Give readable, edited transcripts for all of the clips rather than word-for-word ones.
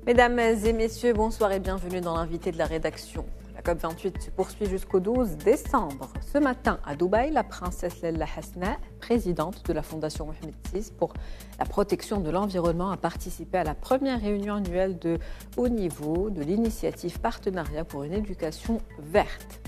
Mesdames et messieurs, bonsoir et bienvenue dans l'invité de la rédaction. La COP28 se poursuit jusqu'au 12 décembre. Ce matin, à Dubaï, la princesse Lalla Hasna, présidente de la Fondation Mohamed VI pour la protection de l'environnement, a participé à la première réunion annuelle de haut niveau de l'initiative Partenariat pour une éducation verte.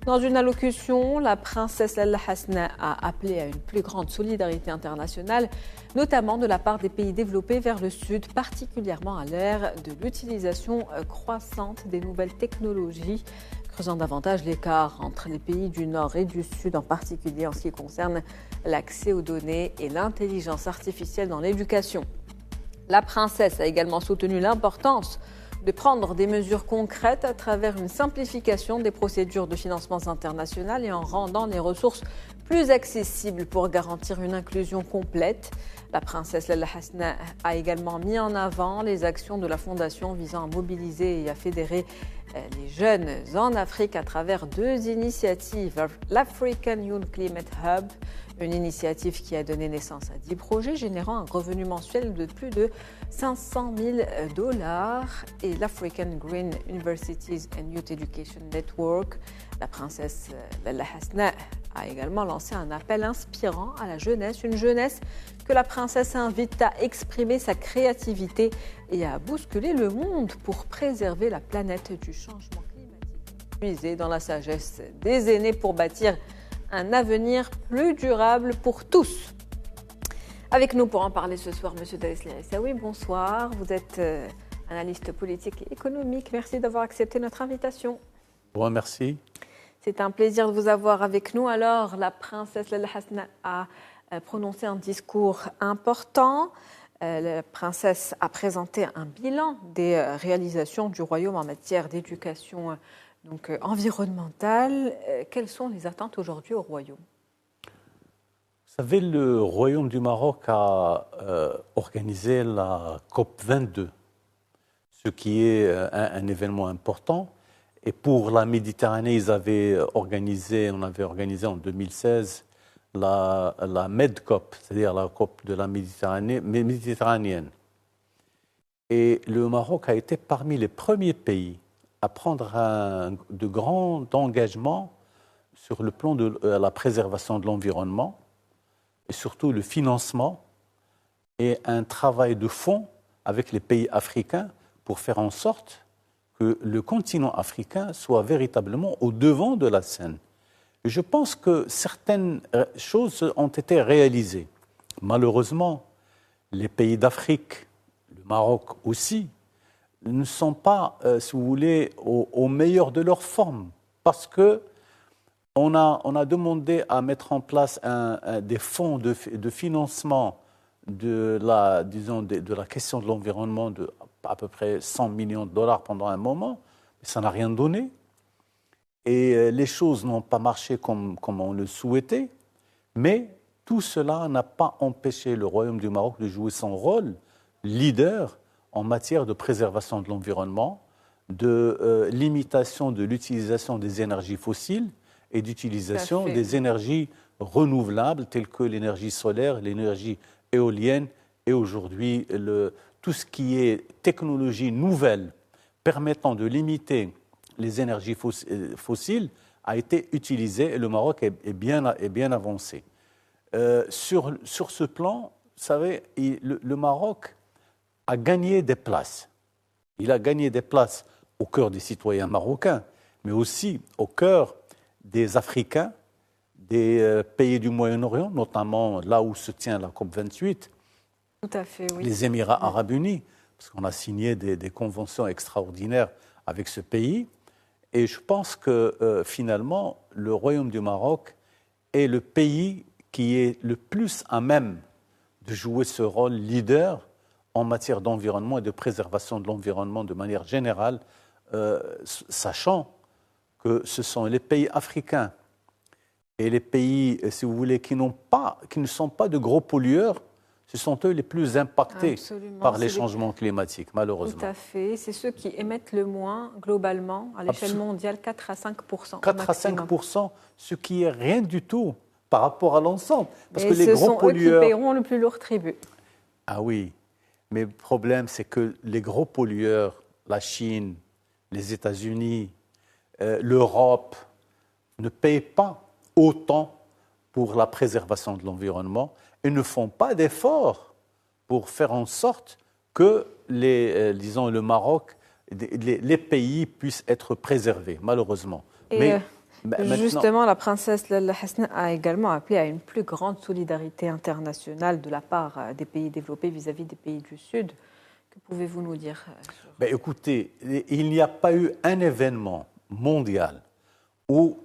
Dans une allocution, la princesse Lalla Hasna a appelé à une plus grande solidarité internationale, notamment de la part des pays développés vers le sud, particulièrement à l'ère de l'utilisation croissante des nouvelles technologies, creusant davantage l'écart entre les pays du nord et du sud, en particulier en ce qui concerne l'accès aux données et l'intelligence artificielle dans l'éducation. La princesse a également soutenu l'importance de prendre des mesures concrètes à travers une simplification des procédures de financement international et en rendant les ressources plus accessibles pour garantir une inclusion complète. La princesse Lalla Hasna a également mis en avant les actions de la Fondation visant à mobiliser et à fédérer les jeunes en Afrique à travers deux initiatives. L'African Youth Climate Hub, une initiative qui a donné naissance à 10 projets générant un revenu mensuel de plus de $500 000, et l'African Green Universities and Youth Education Network. La princesse Lalla Hasna a également lancé un appel inspirant à la jeunesse, une jeunesse que la princesse invite à exprimer sa créativité et à bousculer le monde pour préserver la planète du changement climatique. Puiser dans la sagesse des aînés pour bâtir un avenir plus durable pour tous. Avec nous pour en parler ce soir, M. Daïs Essaoui, bonsoir. Vous êtes analyste politique et économique. Merci d'avoir accepté notre invitation. Bon, merci. C'est un plaisir de vous avoir avec nous. Alors, la princesse Lalla Hasna a prononcé un discours important. La princesse a présenté un bilan des réalisations du royaume en matière d'éducation environnementale. Quelles sont les attentes aujourd'hui au royaume ? Vous savez, le royaume du Maroc a organisé la COP22, ce qui est un événement important. Et pour la Méditerranée, on avait organisé en 2016 la MEDCOP, c'est-à-dire la COP de la Méditerranée méditerranéenne. Et le Maroc a été parmi les premiers pays à prendre de grands engagements sur le plan de la préservation de l'environnement et surtout le financement et un travail de fond avec les pays africains pour faire en sorte que le continent africain soit véritablement au devant de la scène. Et je pense que certaines choses ont été réalisées. Malheureusement, les pays d'Afrique, le Maroc aussi, ne sont pas, si vous voulez, au meilleur de leur forme. Parce qu'on a demandé à mettre en place des fonds de financement de la question de l'environnement de à peu près $100 millions pendant un moment, mais ça n'a rien donné. Et les choses n'ont pas marché comme on le souhaitait, mais tout cela n'a pas empêché le Royaume du Maroc de jouer son rôle leader en matière de préservation de l'environnement, de limitation de l'utilisation des énergies fossiles et d'utilisation des énergies renouvelables telles que l'énergie solaire, l'énergie éolienne et aujourd'hui tout ce qui est technologie nouvelle permettant de limiter les énergies fossiles a été utilisé et le Maroc est bien avancé. Sur ce plan, vous savez, le Maroc a gagné des places. Il a gagné des places au cœur des citoyens marocains, mais aussi au cœur des Africains, des pays du Moyen-Orient, notamment là où se tient la COP28, tout à fait, oui. Les Émirats arabes unis, parce qu'on a signé des conventions extraordinaires avec ce pays. Et je pense que finalement, le Royaume du Maroc est le pays qui est le plus à même de jouer ce rôle leader en matière d'environnement et de préservation de l'environnement de manière générale, sachant que ce sont les pays africains et les pays, si vous voulez, qui ne sont pas de gros pollueurs, ce sont eux les plus impactés Absolument. Par les changements climatiques, malheureusement. Tout à fait. C'est ceux qui émettent le moins globalement à l'échelle mondiale, 4 à 5 4 à 5 %, ce qui est rien du tout par rapport à l'ensemble. Parce que les gros pollueurs... ce sont eux qui paieront le plus lourd tribut. Ah oui. Mais le problème, c'est que les gros pollueurs, la Chine, les États-Unis, l'Europe, ne payent pas autant pour la préservation de l'environnement et ne font pas d'efforts pour faire en sorte que disons, le Maroc, les pays puissent être préservés, malheureusement. Et justement, la princesse Lalla Hasna a également appelé à une plus grande solidarité internationale de la part des pays développés vis-à-vis des pays du Sud. Que pouvez-vous nous dire? Écoutez, il n'y a pas eu un événement mondial où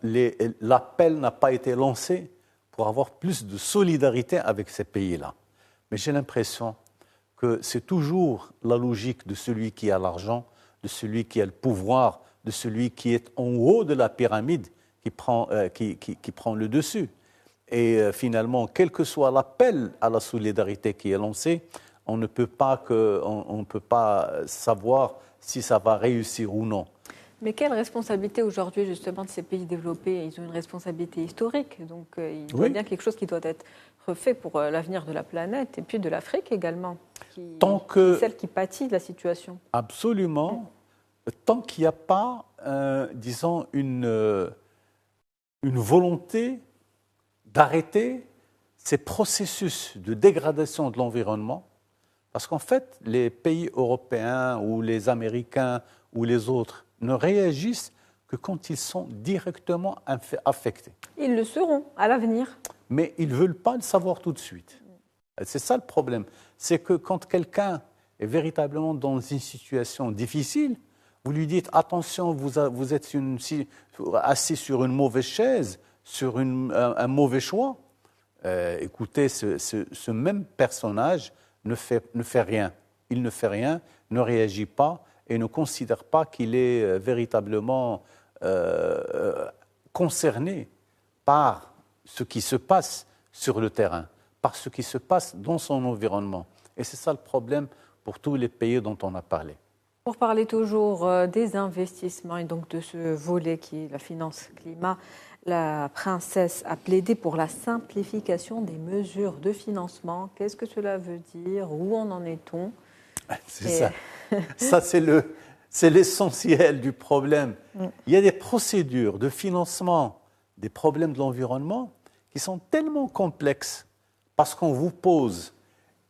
l'appel n'a pas été lancé pour avoir plus de solidarité avec ces pays-là. Mais j'ai l'impression que c'est toujours la logique de celui qui a l'argent, de celui qui a le pouvoir, de celui qui est en haut de la pyramide qui prend le dessus. Et finalement, quel que soit l'appel à la solidarité qui est lancé, on ne peut pas savoir si ça va réussir ou non. Mais quelle responsabilité aujourd'hui justement de ces pays développés? Ils ont une responsabilité historique, donc il y a bien quelque chose qui doit être refait pour l'avenir de la planète et puis de l'Afrique également, celle qui pâtit de la situation. Absolument. Tant qu'il n'y a pas, disons, une volonté d'arrêter ces processus de dégradation de l'environnement, parce qu'en fait, les pays européens ou les Américains ou les autres ne réagissent que quand ils sont directement affectés. Ils le seront à l'avenir. Mais ils ne veulent pas le savoir tout de suite. C'est ça le problème. C'est que quand quelqu'un est véritablement dans une situation difficile, vous lui dites « attention, vous êtes assis sur une mauvaise chaise, sur un mauvais choix ». Écoutez, ce même personnage ne fait rien. Il ne fait rien, ne réagit pas et ne considère pas qu'il est véritablement concerné par ce qui se passe sur le terrain, par ce qui se passe dans son environnement. Et c'est ça le problème pour tous les pays dont on a parlé. Pour parler toujours des investissements et donc de ce volet qui est la finance climat, la princesse a plaidé pour la simplification des mesures de financement. Qu'est-ce que cela veut dire? Où en est-on? C'est ça. Ça, c'est l'essentiel du problème. Il y a des procédures de financement des problèmes de l'environnement qui sont tellement complexes parce qu'on vous pose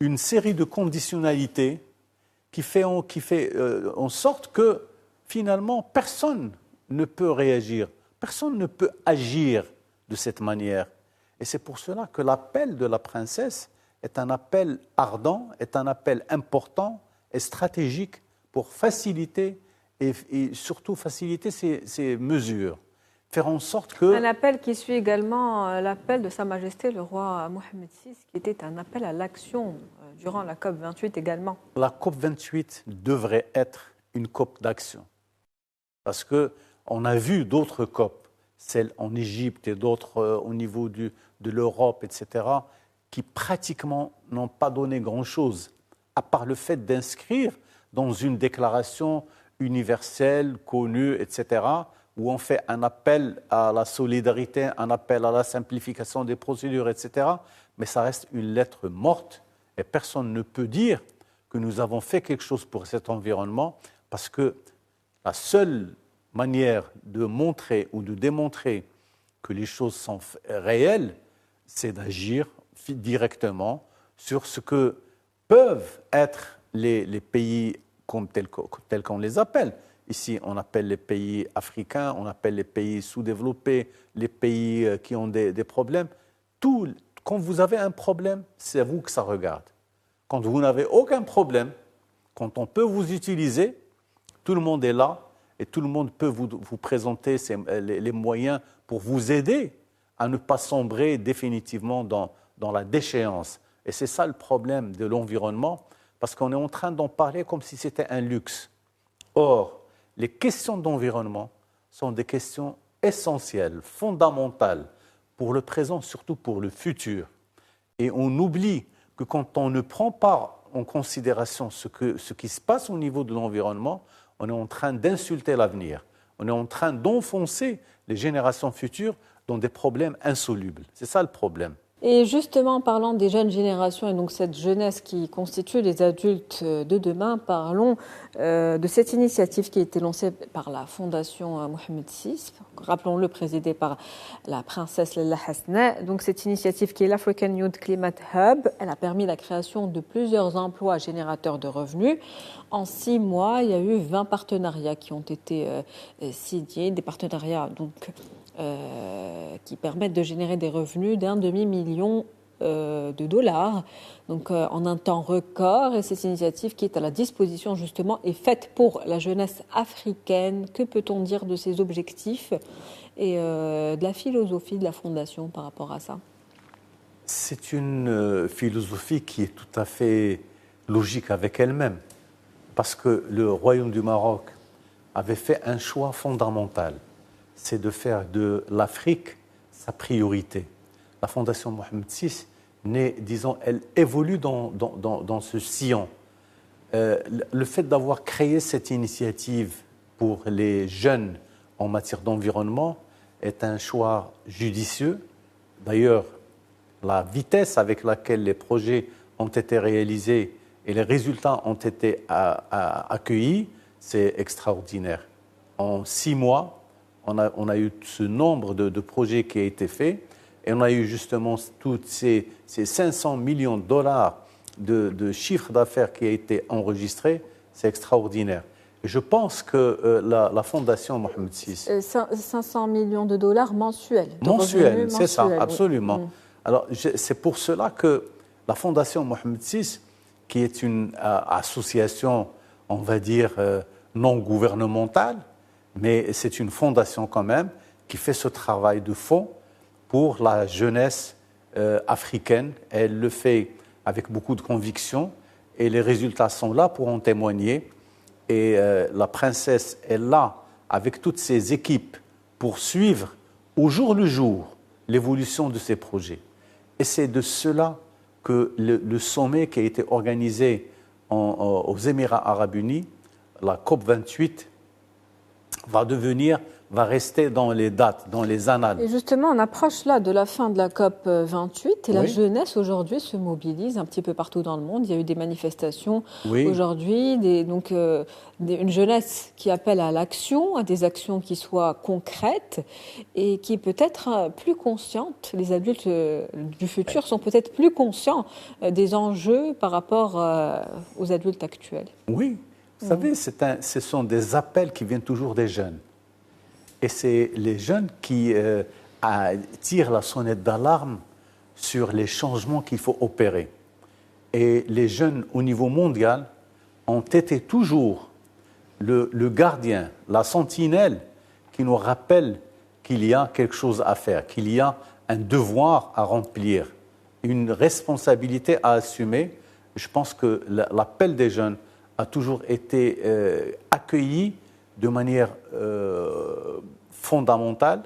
une série de conditionnalités qui fait en sorte que finalement personne ne peut réagir, personne ne peut agir de cette manière. Et c'est pour cela que l'appel de la princesse est un appel ardent, est un appel important et stratégique pour faciliter et surtout faciliter ces mesures. Faire en sorte que... Un appel qui suit également l'appel de Sa Majesté le roi Mohammed VI, qui était un appel à l'action durant la COP28 également. La COP28 devrait être une COP d'action. Parce qu'on a vu d'autres COP, celles en Égypte et d'autres au niveau de l'Europe, etc., qui pratiquement n'ont pas donné grand-chose, à part le fait d'inscrire dans une déclaration universelle, connue, etc., où on fait un appel à la solidarité, un appel à la simplification des procédures, etc. Mais ça reste une lettre morte et personne ne peut dire que nous avons fait quelque chose pour cet environnement parce que la seule manière de montrer ou de démontrer que les choses sont réelles, c'est d'agir directement sur ce que peuvent être les pays tels qu'on les appelle. Ici, on appelle les pays africains, on appelle les pays sous-développés, les pays qui ont des problèmes. Quand vous avez un problème, c'est à vous que ça regarde. Quand vous n'avez aucun problème, quand on peut vous utiliser, tout le monde est là et tout le monde peut vous présenter les moyens pour vous aider à ne pas sombrer définitivement dans la déchéance. Et c'est ça le problème de l'environnement, parce qu'on est en train d'en parler comme si c'était un luxe. Or, les questions d'environnement sont des questions essentielles, fondamentales, pour le présent, surtout pour le futur. Et on oublie que quand on ne prend pas en considération ce qui se passe au niveau de l'environnement, on est en train d'insulter l'avenir. On est en train d'enfoncer les générations futures dans des problèmes insolubles. C'est ça le problème. Et justement, en parlant des jeunes générations et donc cette jeunesse qui constitue les adultes de demain, parlons de cette initiative qui a été lancée par la Fondation Mohamed VI, rappelons-le, présidée par la princesse Lalla Hasna. Donc cette initiative qui est l'African Youth Climate Hub, elle a permis la création de plusieurs emplois générateurs de revenus. En 6 mois, il y a eu 20 partenariats qui ont été signés, des partenariats qui permettent de générer des revenus d'1 demi-million de dollars, donc en un temps record. Et cette initiative qui est à la disposition justement est faite pour la jeunesse africaine. Que peut-on dire de ces objectifs et de la philosophie de la Fondation par rapport à ça? C'est une philosophie qui est tout à fait logique avec elle-même, parce que le Royaume du Maroc avait fait un choix fondamental, c'est de faire de l'Afrique sa priorité. La Fondation Mohamed VI, disons, elle évolue dans ce sillon. Le fait d'avoir créé cette initiative pour les jeunes en matière d'environnement est un choix judicieux. D'ailleurs, la vitesse avec laquelle les projets ont été réalisés et les résultats ont été accueillis, c'est extraordinaire. En 6 mois, on a eu ce nombre de projets qui a été fait et on a eu justement tous ces 500 millions de dollars de chiffre d'affaires qui a été enregistré. C'est extraordinaire. Et je pense que la Fondation Mohamed VI... 500 millions de dollars mensuels. Mensuels, c'est ça, absolument. Oui. Alors, c'est pour cela que la Fondation Mohamed VI, qui est une association, on va dire, non gouvernementale, mais c'est une fondation quand même qui fait ce travail de fond pour la jeunesse africaine. Elle le fait avec beaucoup de conviction et les résultats sont là pour en témoigner. Et la princesse est là avec toutes ses équipes pour suivre au jour le jour l'évolution de ces projets. Et c'est de cela que le sommet qui a été organisé aux Émirats arabes unis, la COP28, va rester dans les dates, dans les annales. Et justement, on approche là de la fin de la COP 28 et la jeunesse aujourd'hui se mobilise un petit peu partout dans le monde. Il y a eu des manifestations aujourd'hui, une jeunesse qui appelle à l'action, à des actions qui soient concrètes et qui est peut-être plus consciente. Les adultes du futur sont peut-être plus conscients des enjeux par rapport aux adultes actuels. Oui, vous savez, ce sont des appels qui viennent toujours des jeunes. Et c'est les jeunes qui tirent la sonnette d'alarme sur les changements qu'il faut opérer. Et les jeunes au niveau mondial ont été toujours le gardien, la sentinelle qui nous rappelle qu'il y a quelque chose à faire, qu'il y a un devoir à remplir, une responsabilité à assumer. Je pense que l'appel des jeunes a toujours été accueilli de manière fondamentale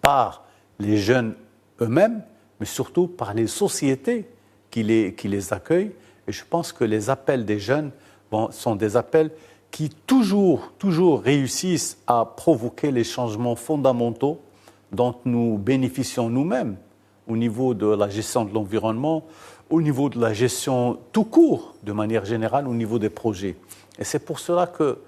par les jeunes eux-mêmes, mais surtout par les sociétés qui les accueillent. Et je pense que les appels des jeunes sont des appels qui toujours réussissent à provoquer les changements fondamentaux dont nous bénéficions nous-mêmes au niveau de la gestion de l'environnement, au niveau de la gestion tout court, de manière générale, au niveau des projets. Et c'est pour cela que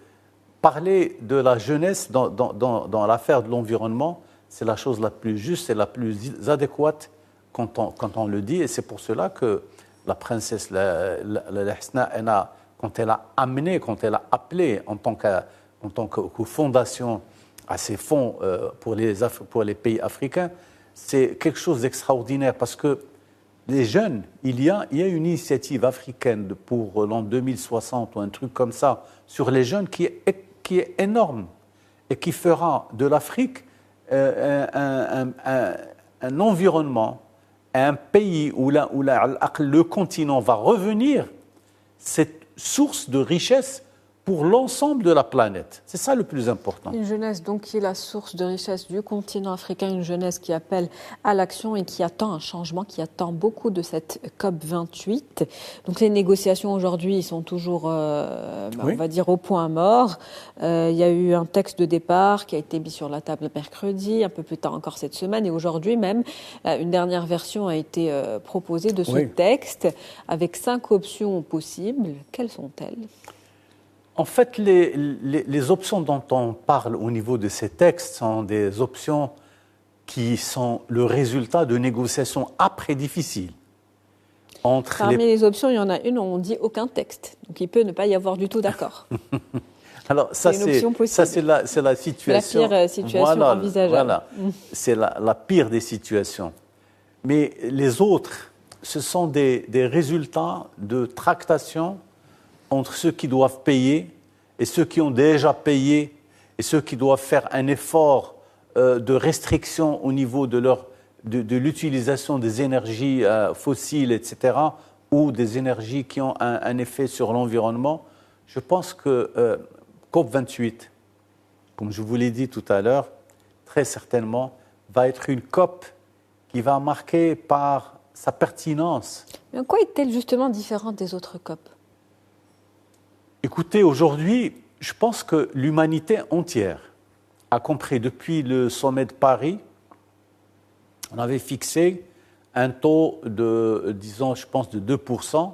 parler de la jeunesse dans l'affaire de l'environnement, c'est la chose la plus juste et la plus adéquate quand on le dit. Et c'est pour cela que la princesse Hasna, quand elle a appelé en tant que fondation à ces fonds pour les pays africains, c'est quelque chose d'extraordinaire parce que les jeunes, il y a une initiative africaine pour l'an 2060 ou un truc comme ça sur les jeunes qui est énorme et qui fera de l'Afrique un environnement, un pays où le continent va revenir cette source de richesse pour l'ensemble de la planète. C'est ça le plus important. Une jeunesse donc qui est la source de richesse du continent africain, une jeunesse qui appelle à l'action et qui attend un changement, qui attend beaucoup de cette COP28. Donc les négociations aujourd'hui sont toujours, on va dire, au point mort. Il y a eu un texte de départ qui a été mis sur la table mercredi, un peu plus tard encore cette semaine, et aujourd'hui même, une dernière version a été proposée de ce texte avec 5 options possibles. Quelles sont-elles ? En fait, les options dont on parle au niveau de ces textes sont des options qui sont le résultat de négociations âpres et difficiles. Parmi les options, il y en a une où on dit aucun texte. Donc il peut ne pas y avoir du tout d'accord. Alors ça, c'est la situation. La pire situation envisageable. Voilà. C'est la pire des situations. Mais les autres, ce sont des résultats de tractation entre ceux qui doivent payer et ceux qui ont déjà payé et ceux qui doivent faire un effort de restriction au niveau de l'utilisation des énergies fossiles, etc., ou des énergies qui ont un effet sur l'environnement. Je pense que COP28, comme je vous l'ai dit tout à l'heure, très certainement va être une COP qui va marquer par sa pertinence. Mais en quoi est-elle justement différente des autres COP ? Écoutez, aujourd'hui, je pense que l'humanité entière a compris, depuis le sommet de Paris, on avait fixé un taux de, disons, je pense de 2%.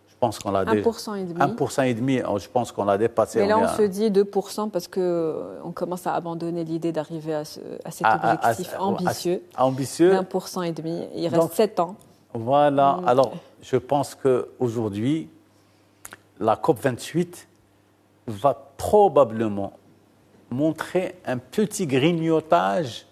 Je pense qu'on l'a 1,5%. 1,5%, je pense qu'on l'a dépassé. Mais là, on se dit 2% parce qu'on commence à abandonner l'idée d'arriver à cet objectif ambitieux. Ambitieux. 1,5%. Il reste 7 ans. Voilà. Alors, je pense qu'aujourd'hui, la COP28 va probablement montrer un petit grignotage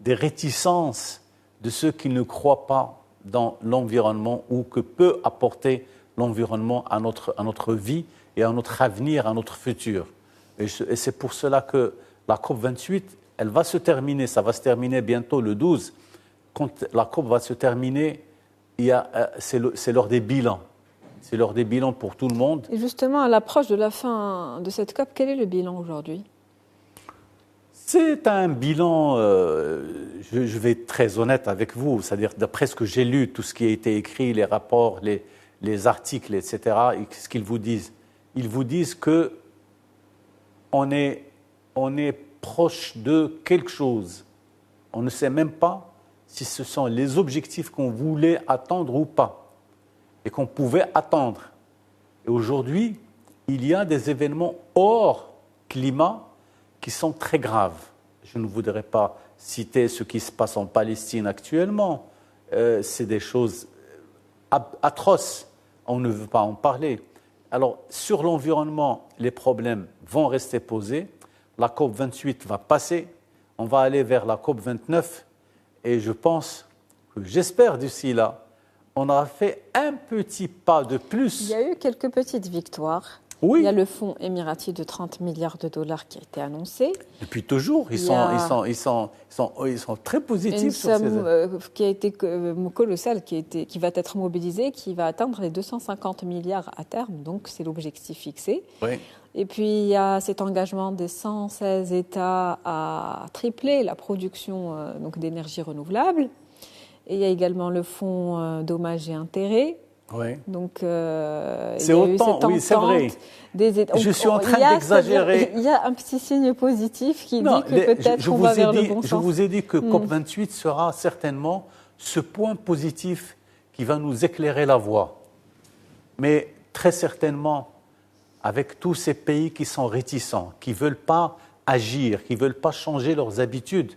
des réticences de ceux qui ne croient pas dans l'environnement ou que peut apporter l'environnement à notre vie et à notre avenir, à notre futur. Et c'est pour cela que la COP28, elle va se terminer, ça va se terminer bientôt le 12. Quand la COP va se terminer, c'est l'heure des bilans. C'est l'heure des bilans pour tout le monde. Et justement, à l'approche de la fin de cette COP, quel est le bilan aujourd'hui ? C'est un bilan, je vais être très honnête avec vous, c'est-à-dire d'après ce que j'ai lu, tout ce qui a été écrit, les rapports, les articles, etc., et ce qu'ils vous disent. Ils vous disent qu'on est proche de quelque chose. On ne sait même pas si ce sont les objectifs qu'on voulait attendre ou pas, et qu'on pouvait attendre. Et aujourd'hui, il y a des événements hors climat qui sont très graves. Je ne voudrais pas citer ce qui se passe en Palestine actuellement. C'est des choses atroces. On ne veut pas en parler. Alors, sur l'environnement, les problèmes vont rester posés. La COP28 va passer. On va aller vers la COP29. Et je pense, j'espère d'ici là, on aura fait un petit pas de plus. Il y a eu quelques petites victoires. Oui. Il y a le fonds émirati de 30 milliards de dollars qui a été annoncé. Depuis toujours, ils sont très positifs. Une somme qui a été colossale, qui va être mobilisée, qui va atteindre les 250 milliards à terme. Donc, c'est l'objectif fixé. Oui. Et puis, il y a cet engagement des 116 États à tripler la production d'énergie renouvelable. Et il y a également le fonds dommages et intérêts. Oui. Donc, c'est autant, oui, c'est vrai. Je suis en train d'exagérer. Il y a un petit signe positif qui dit que peut-être on va vers le bon sens. Je vous ai dit que COP28 sera certainement ce point positif qui va nous éclairer la voie. Mais très certainement, avec tous ces pays qui sont réticents, qui ne veulent pas agir, qui ne veulent pas changer leurs habitudes,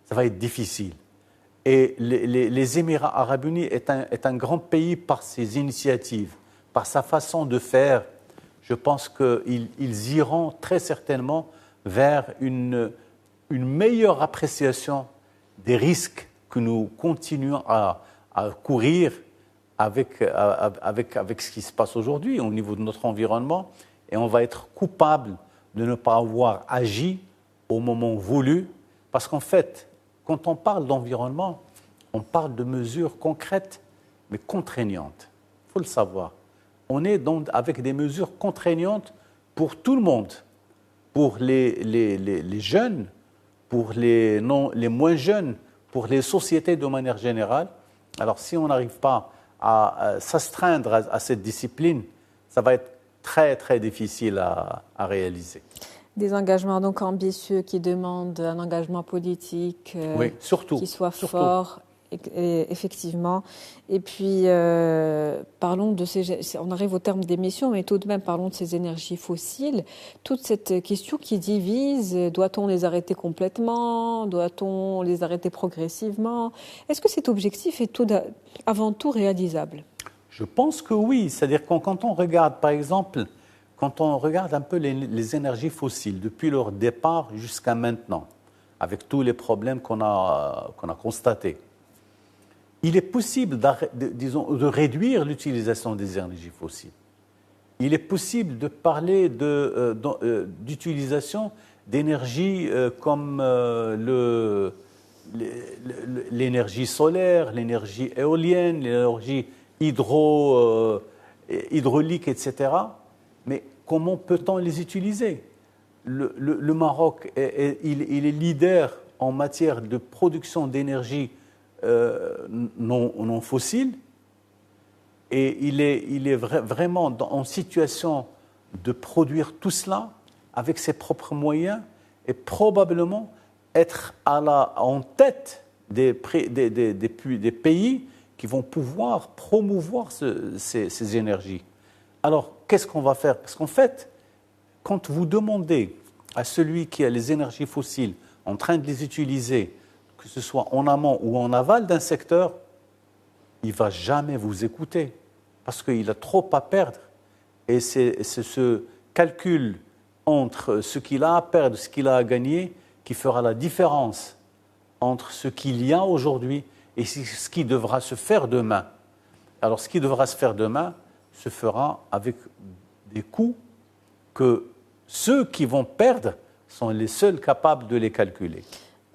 ça va être difficile. Et les Émirats arabes unis est un grand pays par ses initiatives, par sa façon de faire. Je pense qu'ils iront très certainement vers une meilleure appréciation des risques que nous continuons à courir avec ce qui se passe aujourd'hui au niveau de notre environnement. Et on va être coupable de ne pas avoir agi au moment voulu. Parce qu'en fait, quand on parle d'environnement, on parle de mesures concrètes, mais contraignantes. Il faut le savoir. On est donc avec des mesures contraignantes pour tout le monde, pour les jeunes, pour les moins jeunes, pour les sociétés de manière générale. Alors si on n'arrive pas à s'astreindre à cette discipline, ça va être très très difficile à réaliser. Des engagements donc ambitieux qui demandent un engagement politique oui, surtout, qui soit surtout. fort, effectivement. Et puis, parlons de ces... On arrive au terme d'émission, mais tout de même, parlons de ces énergies fossiles. Toute cette question qui divise, doit-on les arrêter complètement? Doit-on les arrêter progressivement? Est-ce que cet objectif est avant tout réalisable? Je pense que oui. C'est-à-dire que quand on regarde, par exemple, quand on regarde un peu les énergies fossiles, depuis leur départ jusqu'à maintenant, avec tous les problèmes qu'on a constatés, il est possible de réduire l'utilisation des énergies fossiles. Il est possible de parler d'utilisation d'énergies comme l'énergie solaire, l'énergie éolienne, l'énergie hydraulique, etc. Mais comment peut-on les utiliser? Le Maroc, il est leader en matière de production d'énergie non fossile, et il est vraiment en situation de produire tout cela avec ses propres moyens et probablement être en tête des pays qui vont pouvoir promouvoir ces énergies. Alors, qu'est-ce qu'on va faire? Parce qu'en fait, quand vous demandez à celui qui a les énergies fossiles en train de les utiliser, que ce soit en amont ou en aval d'un secteur, il ne va jamais vous écouter parce qu'il a trop à perdre. Et c'est ce calcul entre ce qu'il a à perdre et ce qu'il a à gagner qui fera la différence entre ce qu'il y a aujourd'hui et ce qui devra se faire demain. Alors, ce qui devra se faire demain se fera avec des coûts que ceux qui vont perdre sont les seuls capables de les calculer.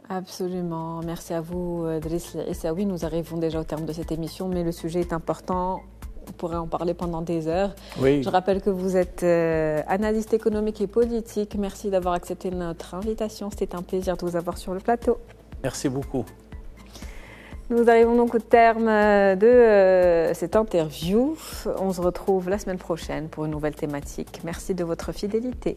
Absolument. Merci à vous, Driss Essaoui. Nous arrivons déjà au terme de cette émission, mais le sujet est important. On pourrait en parler pendant des heures. Oui. Je rappelle que vous êtes analyste économique et politique. Merci d'avoir accepté notre invitation. C'était un plaisir de vous avoir sur le plateau. Merci beaucoup. Nous arrivons donc au terme de cette interview. On se retrouve la semaine prochaine pour une nouvelle thématique. Merci de votre fidélité.